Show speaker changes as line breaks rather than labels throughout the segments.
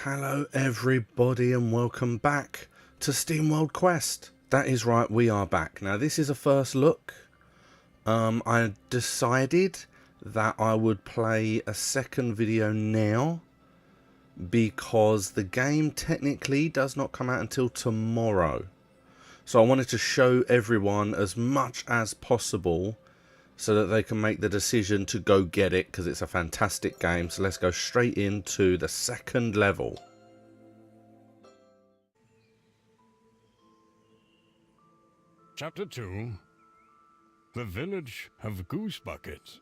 Hello everybody and welcome back to Steamworld Quest. That is right, we are back. Now this is a first look. I decided that I would play a second video now because the game technically does not come out until tomorrow. So I wanted to show everyone as much as possible so that they can make the decision to go get it, because it's a fantastic game. So let's go straight into the second level.
Chapter 2. The Village of Goose Buckets.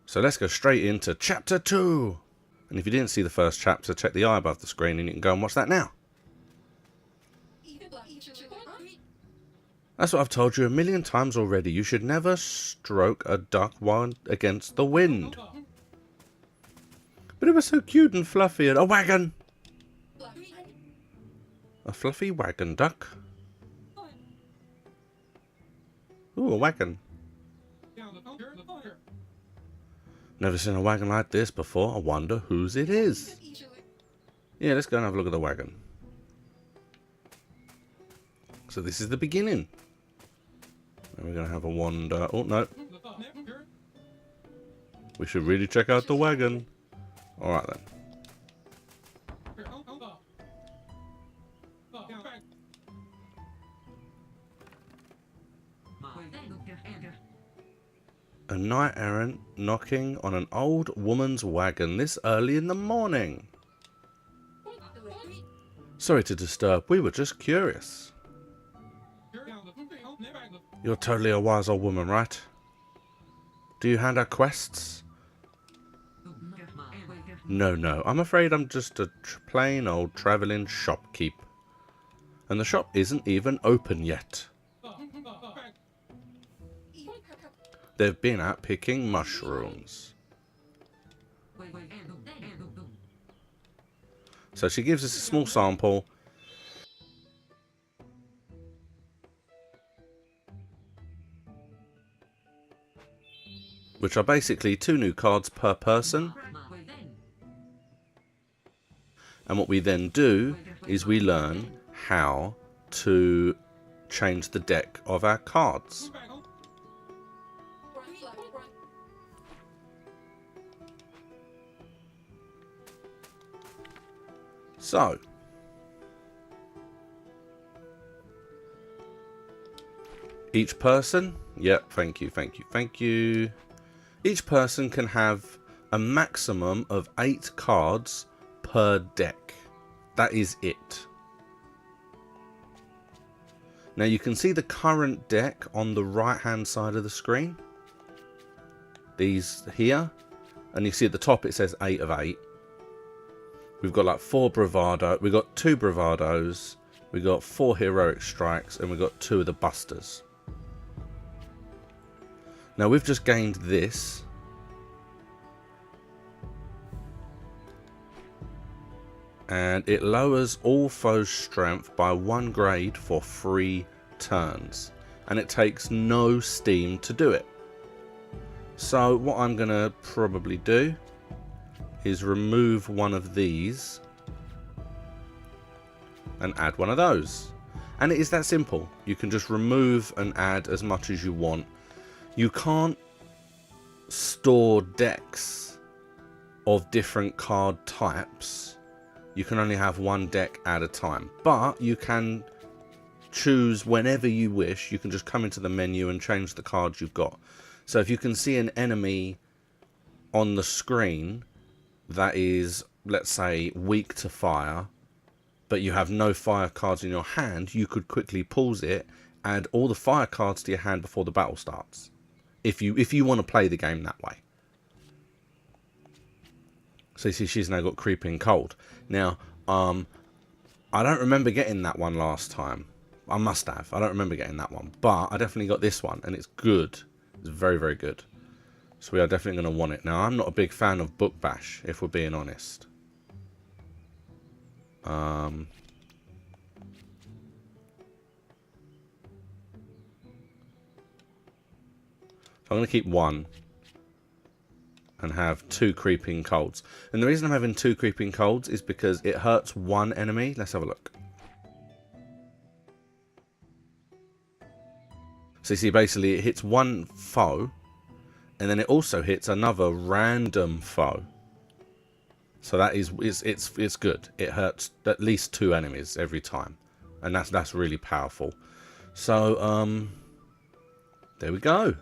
So let's go straight into Chapter 2. And if you didn't see the first chapter, check the eye above the screen and you can go and watch that now. That's what I've told you a million times already. You should never stroke a duck while against the wind. But it was so cute and fluffy. And a wagon! A fluffy wagon duck. Ooh, a wagon. Never seen a wagon like this before. I wonder whose it is. Yeah, let's go and have a look at the wagon. So this is the beginning. And we're going to have a wander. Oh, no. We should really check out the wagon. Alright then. A knight errant knocking on an old woman's wagon this early in the morning. Sorry to disturb, we were just curious. You're totally a wise old woman, right? Do you hand out quests? No, I'm afraid I'm just a plain old travelling shopkeep. And the shop isn't even open yet. They've been out picking mushrooms. So she gives us a small sample. Which are basically 2 new cards per person. And what we then do is we learn how to change the deck of our cards. So, each person, yep, thank you. Each person can have a maximum of 8 cards per deck. That is it. Now you can see the current deck on the right hand side of the screen. These here. And you see at the top it says 8 of 8. We've got like 4 bravado. We've got 2 bravados. We've got 4 heroic strikes. And we've got 2 of the busters. Now we've just gained this. And it lowers all foes' strength by 1 grade for 3 turns. And it takes no steam to do it. So what I'm going to probably do is remove one of these and add one of those. And it is that simple. You can just remove and add as much as you want. You can't store decks of different card types. You can only have 1 deck at a time. But you can choose whenever you wish. You can just come into the menu and change the cards you've got. So if you can see an enemy on the screen that is, let's say, weak to fire, but you have no fire cards in your hand, you could quickly pause it, add all the fire cards to your hand before the battle starts. If you want to play the game that way. So you see she's now got Creeping Cold. Now, I don't remember getting that one last time. I must have. I don't remember getting that one. But I definitely got this one, and it's good. It's very, very good. So we are definitely going to want it. Now, I'm not a big fan of Book Bash, if we're being honest. So I'm going to keep 1. and have 2 creeping colds. And the reason I'm having 2 creeping colds is because it hurts one enemy. Let's have a look. So you see, basically it hits one foe, and then it also hits another random foe. So that is it's good. It hurts at least 2 enemies every time, and that's really powerful. So there we go.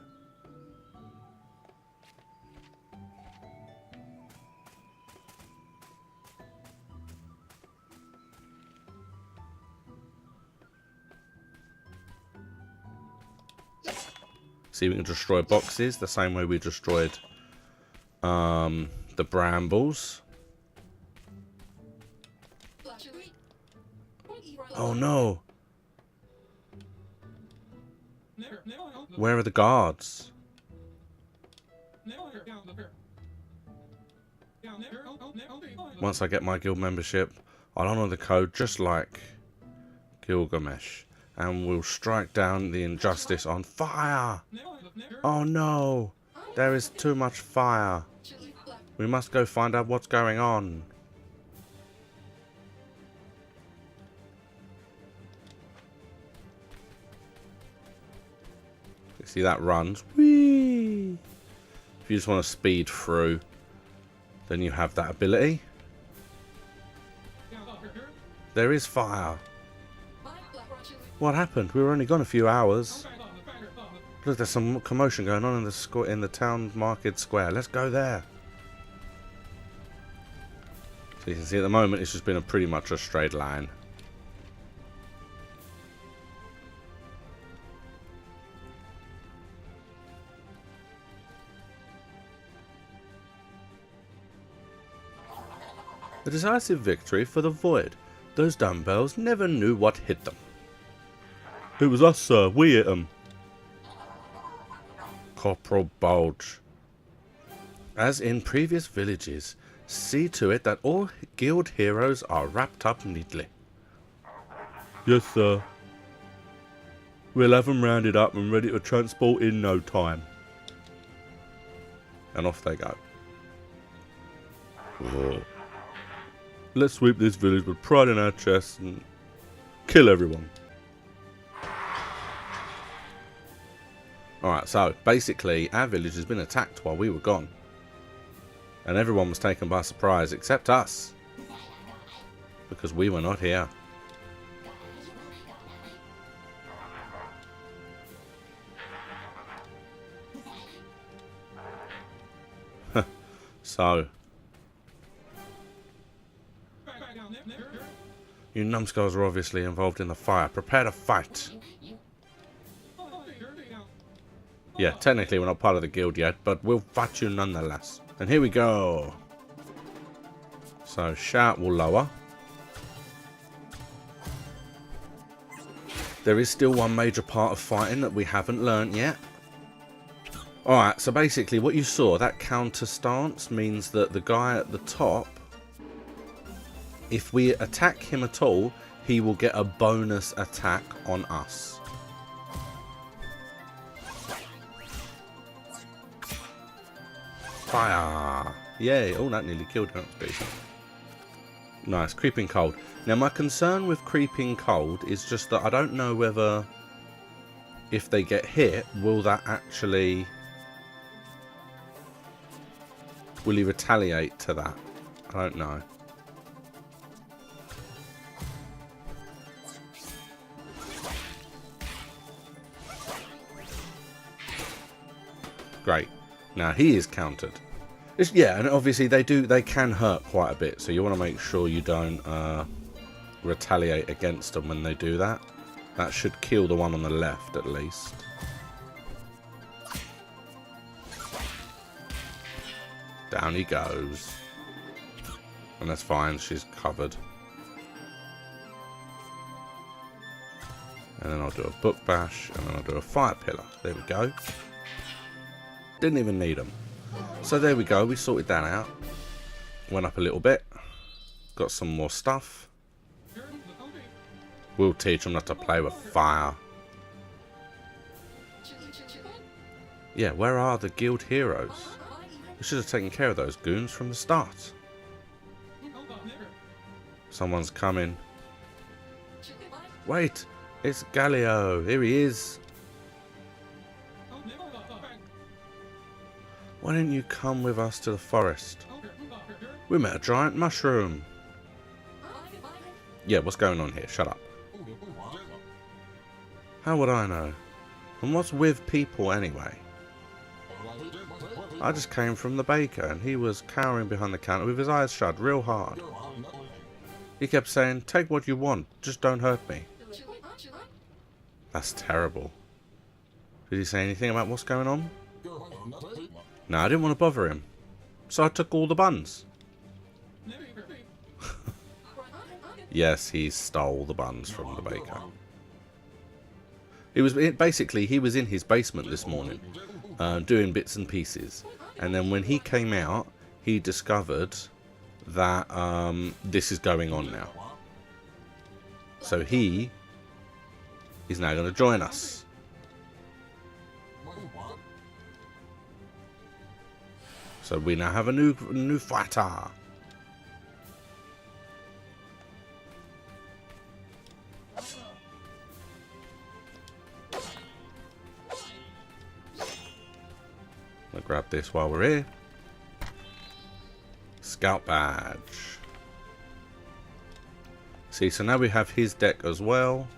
See, we can destroy boxes the same way we destroyed the brambles. Oh no! Where are the guards? Once I get my guild membership, I'll honour the code just like Gilgamech, and we'll strike down the injustice on fire. Oh no! There is too much fire. We must go find out what's going on. You see that runs? Whee! If you just want to speed through, then you have that ability. There is fire. What happened? We were only gone a few hours. Look, there's some commotion going on in the town market square. Let's go there. So you can see at the moment it's just been pretty much a straight line. A decisive victory for the Void. Those dumbbells never knew what hit them. It was us, sir. We hit them. Corporal Bulge. As in previous villages, see to it that all guild heroes are wrapped up neatly. Yes, sir. We'll have them rounded up and ready to transport in no time. And off they go. Whoa. Let's sweep this village with pride in our chests and kill everyone. Alright, so basically our village has been attacked while we were gone. And everyone was taken by surprise except us. Because we were not here. So. You numbskulls are obviously involved in the fire. Prepare to fight. Yeah, technically we're not part of the guild yet, but we'll fight you nonetheless. And here we go. So shout will lower. There is still one major part of fighting that we haven't learnt yet. Alright, so basically what you saw, that counter stance means that the guy at the top, if we attack him at all, he will get a bonus attack on us. Fire! Yay! Oh, that nearly killed him. That's decent. Nice. Creeping Cold. Now, my concern with Creeping Cold is just that I don't know whether, if they get hit, will that actually... will he retaliate to that? I don't know. Great. Now he is countered. Yeah, and obviously they can hurt quite a bit, so you want to make sure you don't retaliate against them when they do that. That should kill the one on the left at least. Down he goes. And that's fine, she's covered. And then I'll do a book bash, and then I'll do a fire pillar. There we go. Didn't even need them. So there we go, we sorted that out. Went up a little bit. Got some more stuff. We'll teach them not to play with fire. Yeah, where are the guild heroes? We should have taken care of those goons from the start. Someone's coming. Wait, it's Galileo. Here he is. Why didn't you come with us to the forest? We met a giant mushroom. Yeah, what's going on here? Shut up. How would I know? And what's with people anyway? I just came from the baker and he was cowering behind the counter with his eyes shut real hard. He kept saying, take what you want, just don't hurt me. That's terrible. Did he say anything about what's going on? No, I didn't want to bother him. So I took all the buns. Yes, he stole the buns from the baker. He was in his basement this morning, doing bits and pieces. And then when he came out, he discovered that this is going on now. So he is now going to join us. So we now have a new fighter. I'll grab this while we're here. Scout badge. See, so now we have his deck as well.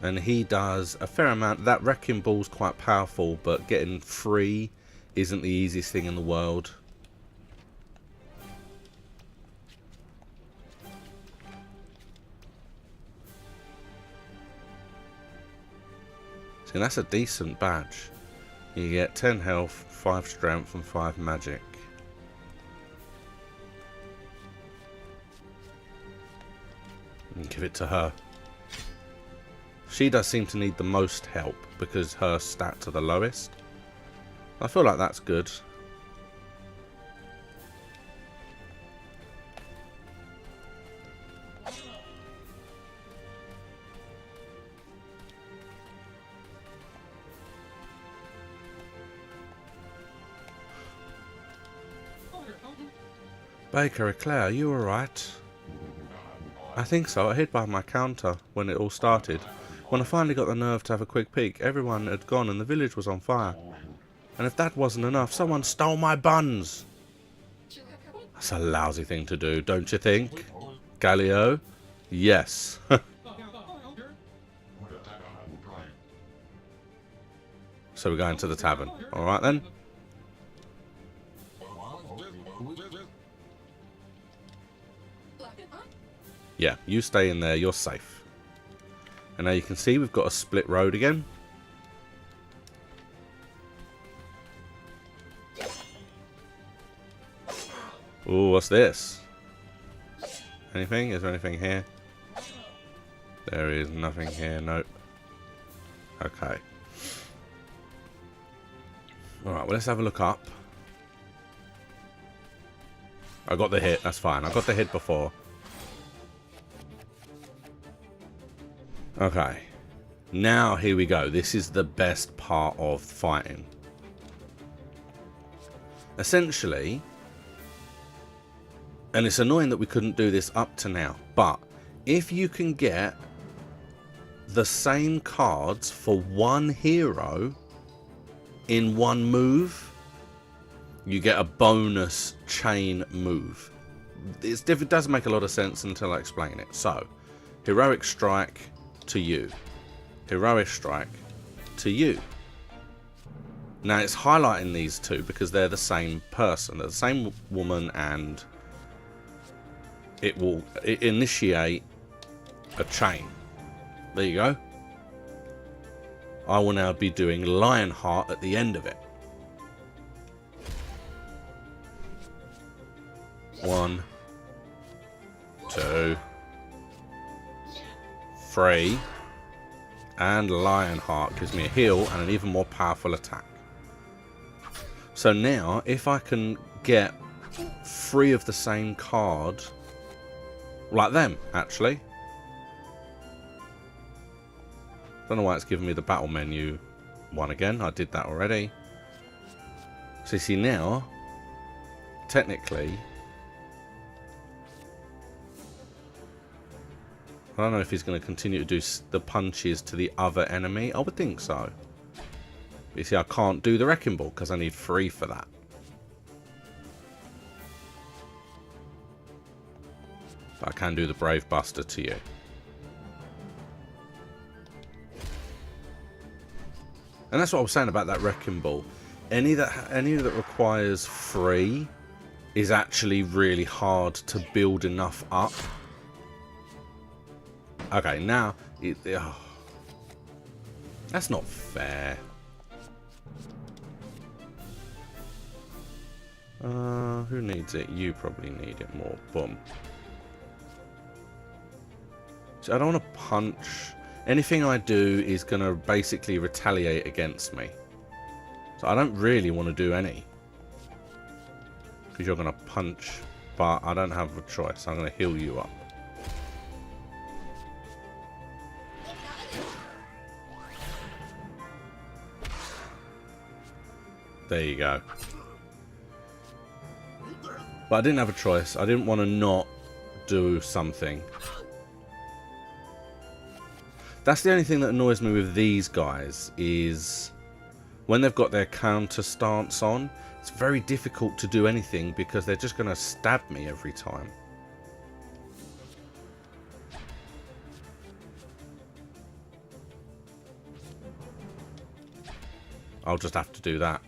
And he does a fair amount. That wrecking ball's quite powerful, but getting free isn't the easiest thing in the world. See, that's a decent badge. You get 10 health, 5 strength, and 5 magic. And give it to her. She does seem to need the most help because her stats are the lowest. I feel like that's good. Baker, Eclair, are you alright? I think so. I hid behind my counter when it all started. When I finally got the nerve to have a quick peek, everyone had gone and the village was on fire. And if that wasn't enough, someone stole my buns. That's a lousy thing to do, don't you think? Galileo? Yes. So we're going to the tavern. Alright then. Yeah, you stay in there, you're safe. And now you can see we've got a split road again. Ooh, what's this? Anything? Is there anything here? There is nothing here, nope. Okay. Alright, well let's have a look up. I got the hit, that's fine. I got the hit before. Okay. Now, here we go. This is the best part of fighting. Essentially, and it's annoying that we couldn't do this up to now, but if you can get the same cards for one hero in one move, you get a bonus chain move. It doesn't make a lot of sense until I explain it. So, Heroic Strike to you. Heroic Strike to you. Now it's highlighting these two because they're the same person. They're the same woman, and it will initiate a chain. There you go. I will now be doing Lionheart at the end of it. 1, 2, 3, and Lionheart gives me a heal and an even more powerful attack. So now, if I can get 3 of the same card, like them, actually. Don't know why it's giving me the battle menu one again. I did that already. So you see now, technically, I don't know if he's going to continue to do the punches to the other enemy. I would think so. But you see, I can't do the Wrecking Ball because I need 3 for that. But I can do the Brave Buster to you. And that's what I was saying about that Wrecking Ball. Any that requires 3 is actually really hard to build enough up. Okay, now that's not fair. Who needs it? You probably need it more. Boom. So I don't want to punch. Anything I do is going to basically retaliate against me. So I don't really want to do any. Because you're going to punch, but I don't have a choice. I'm going to heal you up. There you go. But I didn't have a choice. I didn't want to not do something. That's the only thing that annoys me with these guys, is when they've got their counter stance on, it's very difficult to do anything because they're just going to stab me every time. I'll just have to do that.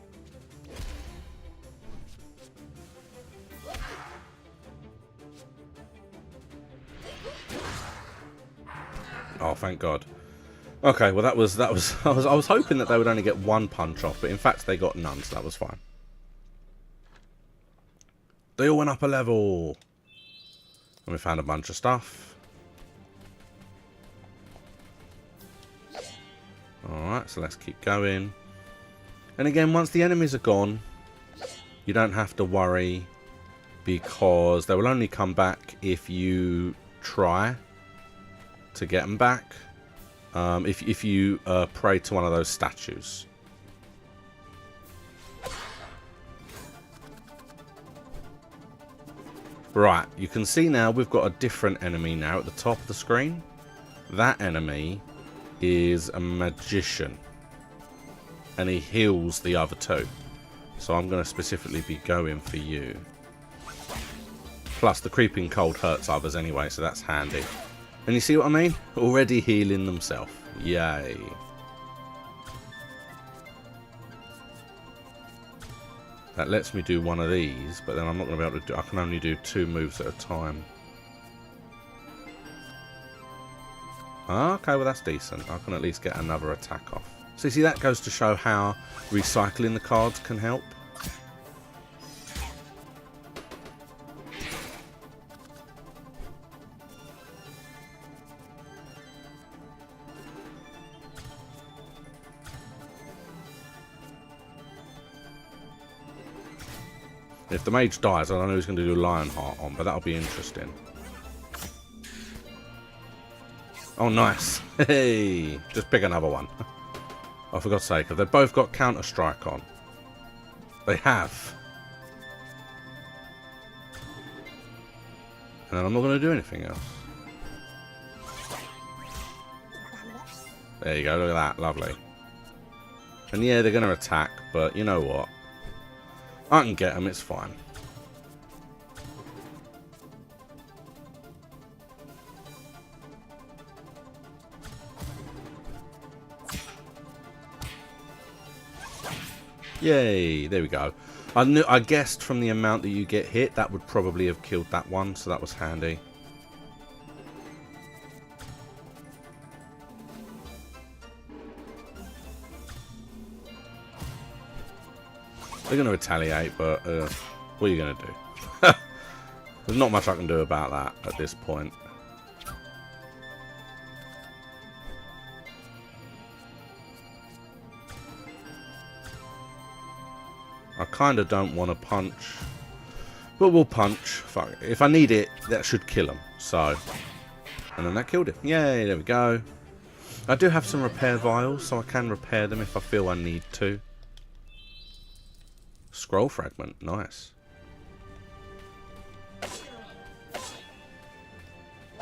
Oh, thank God. Okay, well that was I was hoping that they would only get 1 punch off, but in fact they got none, so that was fine. They all went up a level. And we found a bunch of stuff. Alright, so let's keep going. And again, once the enemies are gone, you don't have to worry, because they will only come back if you try to get them back. If you pray to one of those statues. Right, you can see now we've got a different enemy now at the top of the screen. That enemy is a magician, and he heals the other 2. So I'm going to specifically be going for you. Plus the creeping cold hurts others anyway, so that's handy. And you see what I mean? Already healing themselves. Yay. That lets me do one of these, but then I'm not going to be able to do... I can only do 2 moves at a time. Okay, well that's decent. I can at least get another attack off. So you see, that goes to show how recycling the cards can help. If the mage dies, I don't know who's going to do Lionheart on, but that'll be interesting. Oh, nice. Hey, just pick another one. Oh, for God's sake, have they both got Counter-Strike on? They have. And then I'm not going to do anything else. There you go, look at that, lovely. And yeah, they're going to attack, but you know what? I can get them, it's fine. Yay, there we go. I guessed from the amount that you get hit, that would probably have killed that one, so that was handy. They're going to retaliate, but what are you going to do? There's not much I can do about that at this point. I kind of don't want to punch, but we'll punch. Fuck it. If I need it, that should kill him. So, and then that killed him. Yay, there we go. I do have some repair vials, so I can repair them if I feel I need to. Scroll fragment. Nice.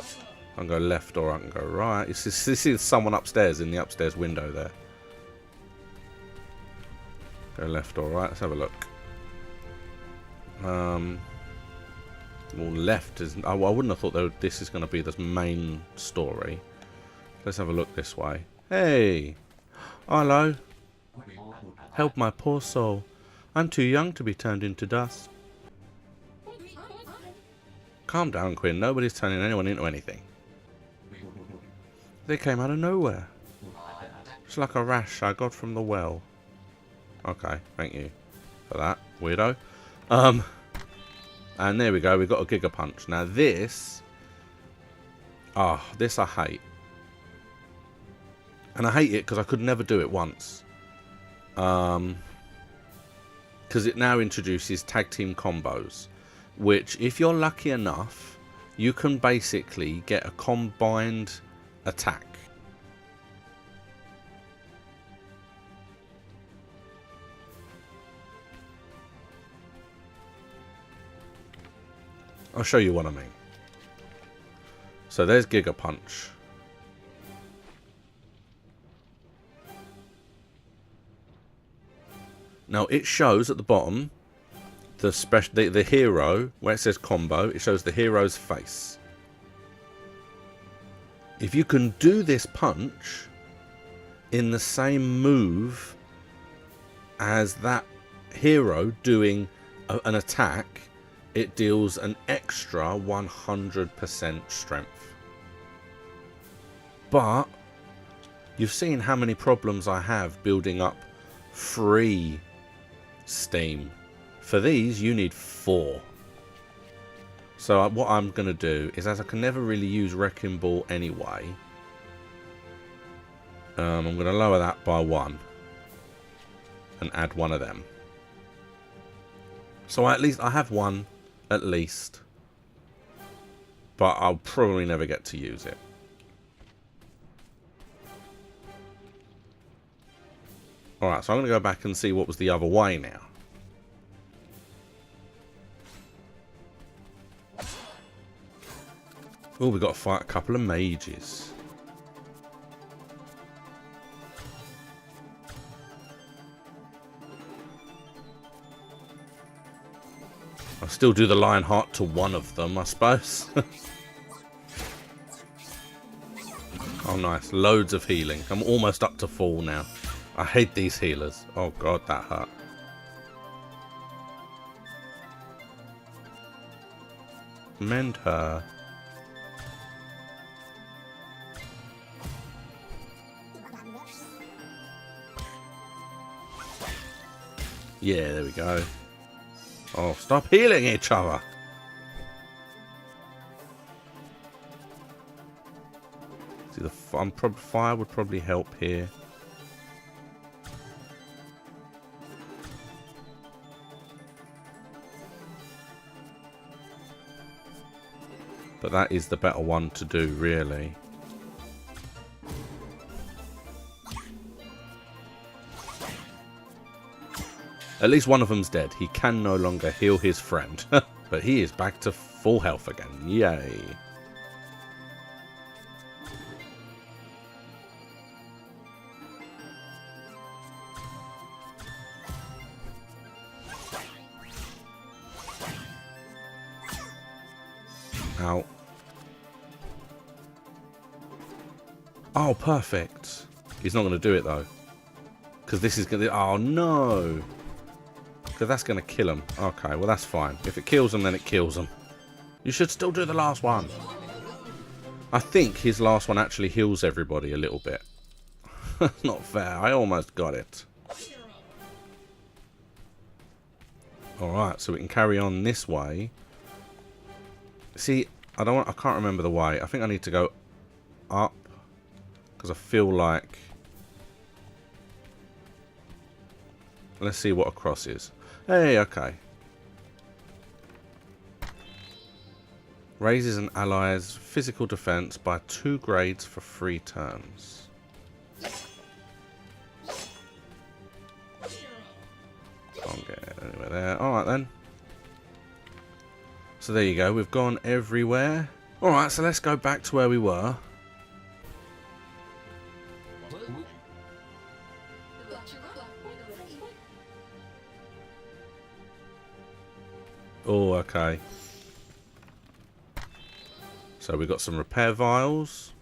I can go left or I can go right. This is someone upstairs in the upstairs window there. Go left or right. Let's have a look. Well, left is... I wouldn't have thought this is going to be the main story. Let's have a look this way. Hey! Hello. Help my poor soul. I'm too young to be turned into dust. Calm down, Quinn. Nobody's turning anyone into anything. They came out of nowhere. It's like a rash I got from the well. Okay, thank you for that, weirdo. And there we go, we've got a Giga Punch. Now this... this I hate. And I hate it because I could never do it once. Because it now introduces tag team combos. Which, if you're lucky enough, you can basically get a combined attack. I'll show you what I mean. So there's Giga Punch. Now it shows at the bottom the hero, where it says combo, it shows the hero's face. If you can do this punch in the same move as that hero doing an attack, it deals an extra 100% strength. But you've seen how many problems I have building up free Steam. For these, you need 4. So what I'm going to do is, as I can never really use Wrecking Ball anyway, I'm going to lower that by 1 and add 1 of them. So at least I have 1, at least, but I'll probably never get to use it. Alright, so I'm going to go back and see what was the other way now. Oh, we've got to fight a couple of mages. I'll still do the Lion Heart to one of them, I suppose. Oh, nice. Loads of healing. I'm almost up to full now. I hate these healers. Oh, God, that hurt. Mend her. Yeah, there we go. Oh, stop healing each other. See, fire would probably help here. But that is the better one to do, really. At least one of them's dead. He can no longer heal his friend. But he is back to full health again. Yay. Ow. Oh, perfect. He's not going to do it, though. Because this is going to... Oh, no. Because that's going to kill him. Okay, well, that's fine. If it kills him, then it kills him. You should still do the last one. I think his last one actually heals everybody a little bit. That's not fair. I almost got it. Alright, so we can carry on this way. See, I can't remember the way. I think I need to go up. Because I feel like... Let's see what a cross is. Hey, okay. Raises an ally's physical defense by 2 grades for 3 turns. Can't get anywhere So there you go, we've gone everywhere. Alright, so let's go back to where we were. Oh, okay. So we've got some repair vials.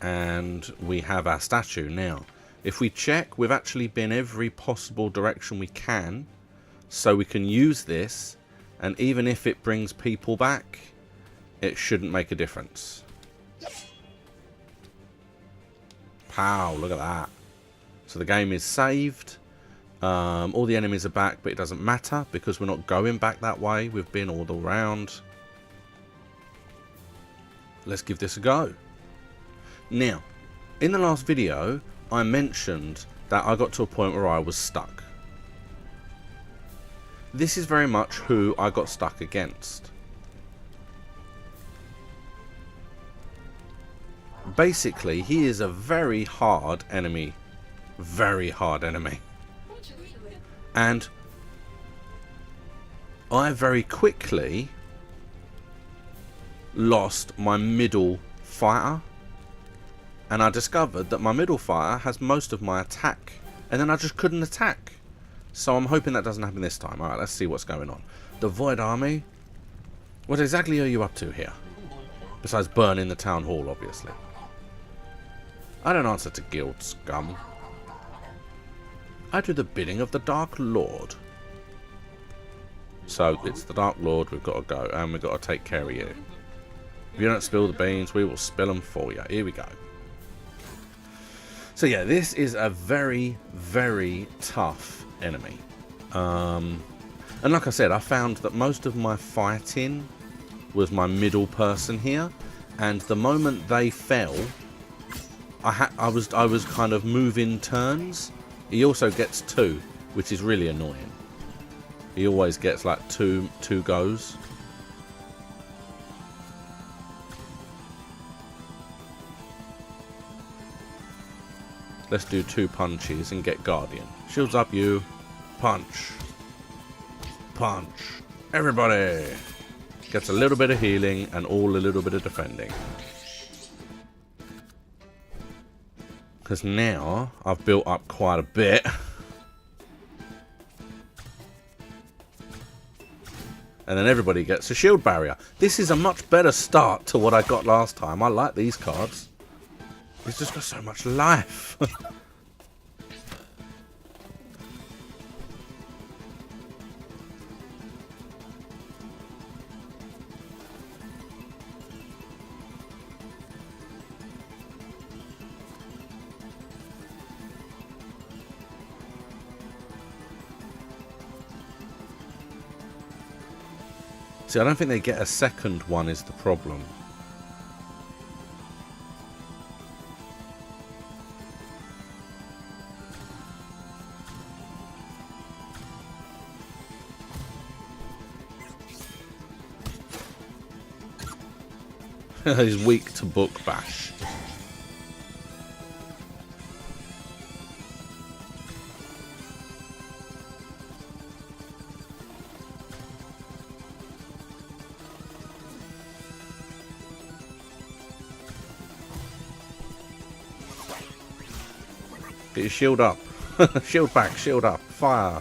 And we have our statue now. If we check, we've actually been every possible direction we can. So we can use this. And even if it brings people back, it shouldn't make a difference. Pow, look at that. So the game is saved. All the enemies are back, but it doesn't matter because we're not going back that way. We've been all around. Let's give this a go. Now, in the last video, I mentioned that I got to a point where I was stuck. This is very much who I got stuck against. Basically, he is a very hard enemy. Very hard enemy. And I very quickly lost my middle fighter. And I discovered that my middle fighter has most of my attack. And then I just couldn't attack. So I'm hoping that doesn't happen this time. Alright, let's see what's going on. The Void Army. What exactly are you up to here? Besides burning the town hall, obviously. I don't answer to guild scum. I do the bidding of the Dark Lord. So, it's the Dark Lord, we've got to go, and we've got to take care of you. If you don't spill the beans, we will spill them for you. Here we go. So yeah, this is a very, very tough enemy. And like I said, I found that most of my fighting was my middle person here. And the moment they fell, I was kind of moving turns. He also gets 2, which is really annoying. He always gets like two goes. Let's do 2 punches and get Guardian. Shields up, you. Punch. Punch. Everybody gets a little bit of healing and all a little bit of defending. Because now I've built up quite a bit. And then everybody gets a shield barrier. This is a much better start to what I got last time. I like these cards. It's just got so much life. See, I don't think they get a second one is the problem. He's weak to book bash. Get your shield up. Shield back, shield up. Fire.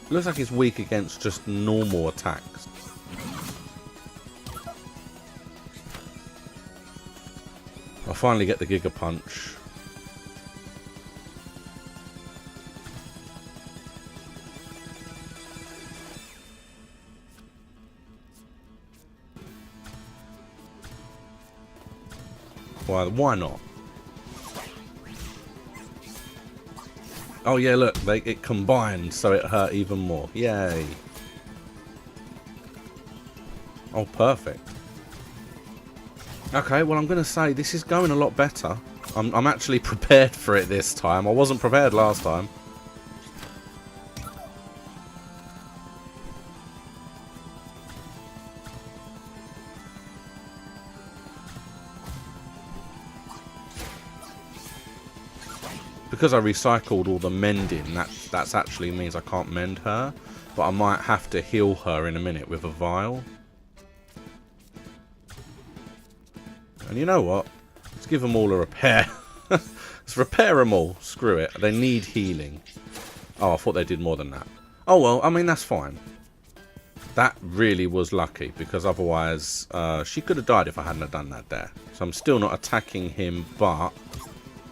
Looks like it's weak against just normal attacks. I'll finally get the Giga Punch. Why not? Oh yeah, look, it combined, so it hurt even more. Yay. Oh, perfect. Okay, well, I'm going to say this is going a lot better. I'm actually prepared for it this time. I wasn't prepared last time. because I recycled all the mending, that's actually means I can't mend her. But I might have to heal her in a minute with a vial. And you know what? Let's give them all a repair. Let's repair them all. Screw it. They need healing. Oh, I thought they did more than that. Oh, well, I mean, that's fine. That really was lucky, because otherwise she could have died if I hadn't have done that there. So I'm still not attacking him, but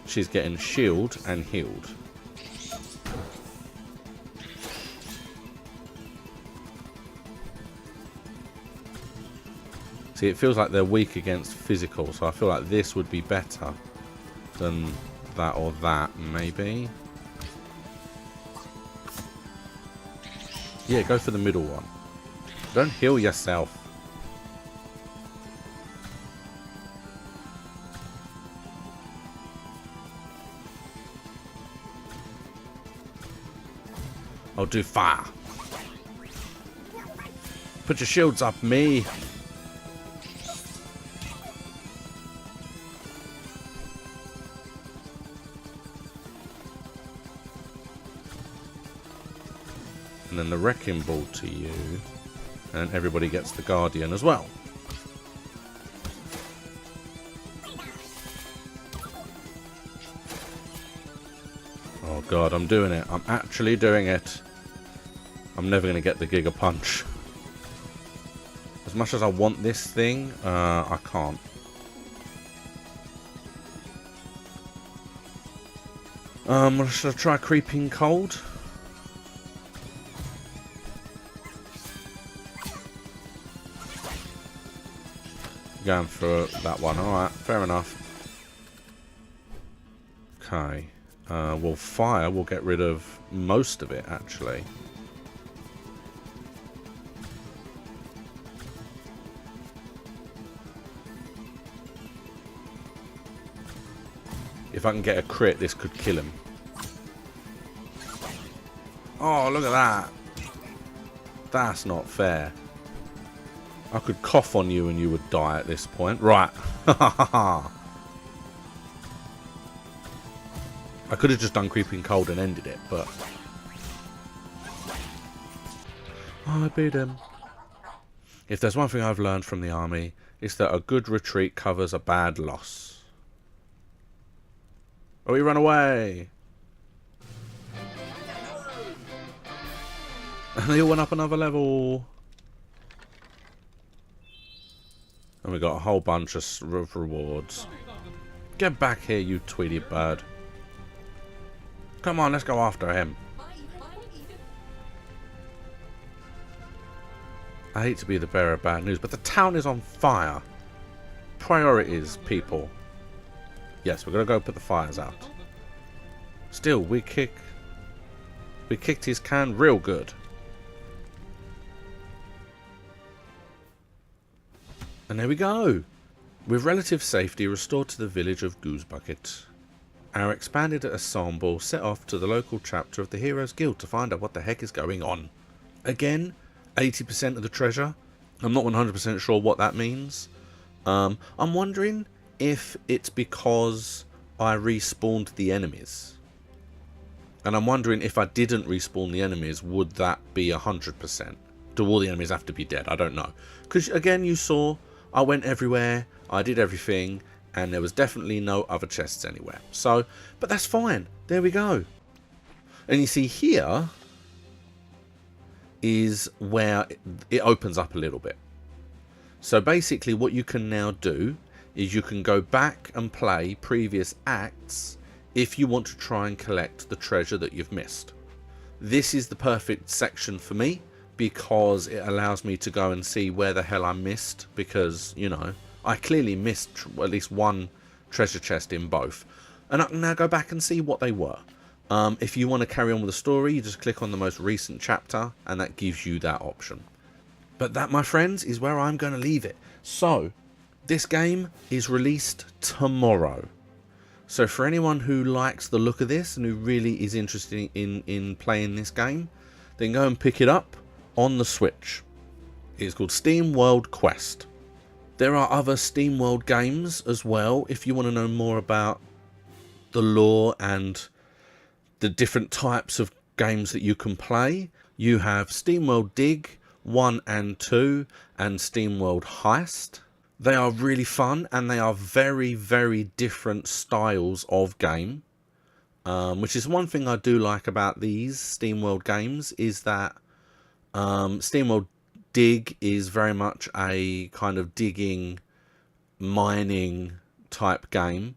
she's getting shield and healed. See, it feels like they're weak against physical, so I feel like this would be better than that or that, maybe. Yeah, go for the middle one. Don't heal yourself. I'll do fire. Put your shields up, me. And then the wrecking ball to you. And everybody gets the guardian as well. Oh god, I'm doing it. I'm actually doing it. I'm never going to get the Giga Punch. As much as I want this thing, I can't. Should I try Creeping Cold? Going for that one. Alright, fair enough. Okay. Well, fire will get rid of most of it, actually. If I can get a crit, this could kill him. Oh, look at that. That's not fair. I could cough on you and you would die at this point. Right. I could have just done Creeping Cold and ended it, but... I beat him. If there's one thing I've learned from the army, it's that a good retreat covers a bad loss. Oh, he ran away! And they all went up another level. And we got a whole bunch of rewards. Get back here, you Tweety bird. Come on, let's go after him. I hate to be the bearer of bad news, but the town is on fire. Priorities, people. Yes, we're going to go put the fires out. Still, we kicked his can real good. And there we go. With relative safety restored to the village of Goosebucket, our expanded ensemble set off to the local chapter of the Heroes Guild to find out what the heck is going on. Again, 80% of the treasure. I'm not 100% sure what that means. I'm wondering if it's because I respawned the enemies. And I'm wondering if I didn't respawn the enemies, would that be 100%? Do all the enemies have to be dead? I don't know. Because again, you saw I went everywhere, I did everything, and there was definitely no other chests anywhere. So, but that's fine. There we go. And you see here is where it opens up a little bit. So basically what you can now do is you can go back and play previous acts if you want to try and collect the treasure that you've missed. This is the perfect section for me because it allows me to go and see where the hell I missed, because, you know, I clearly missed at least one treasure chest in both. And I can now go back and see what they were. If you want to carry on with the story, you just click on the most recent chapter and that gives you that option. But that, my friends, is where I'm going to leave it. So, this game is released tomorrow. So for anyone who likes the look of this and who really is interested in playing this game, then go and pick it up on the Switch. It's called Steamworld Quest. There are other Steamworld games as well if you want to know more about the lore and the different types of games that you can play. You have Steamworld Dig 1 and 2 and Steamworld Heist. They are really fun, and they are very, very different styles of game. Which is one thing I do like about these Steamworld games, is that Steamworld Dig is very much a kind of digging, mining type game.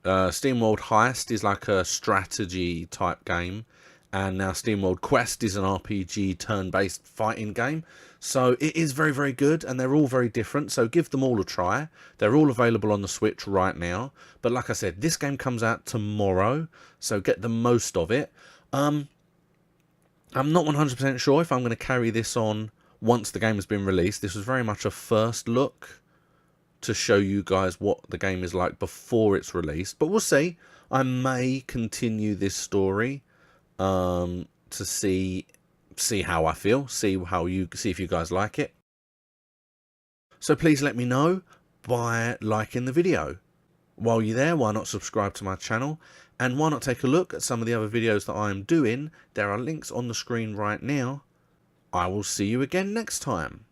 Steamworld Heist is like a strategy type game, and now Steamworld Quest is an RPG turn-based fighting game. So it is very, very good, and they're all very different, so give them all a try. They're all available on the Switch right now, but like I said, this game comes out tomorrow, so get the most of it. I'm not 100% sure if I'm going to carry this on once the game has been released. This was very much a first look to show you guys what the game is like before it's released, but we'll see. I may continue this story to see how I feel, see if you guys like it. So please let me know by liking the video. While you're there, why not subscribe to my channel, and why not take a look at some of the other videos that I'm doing. There are links on the screen right now. I will see you again next time.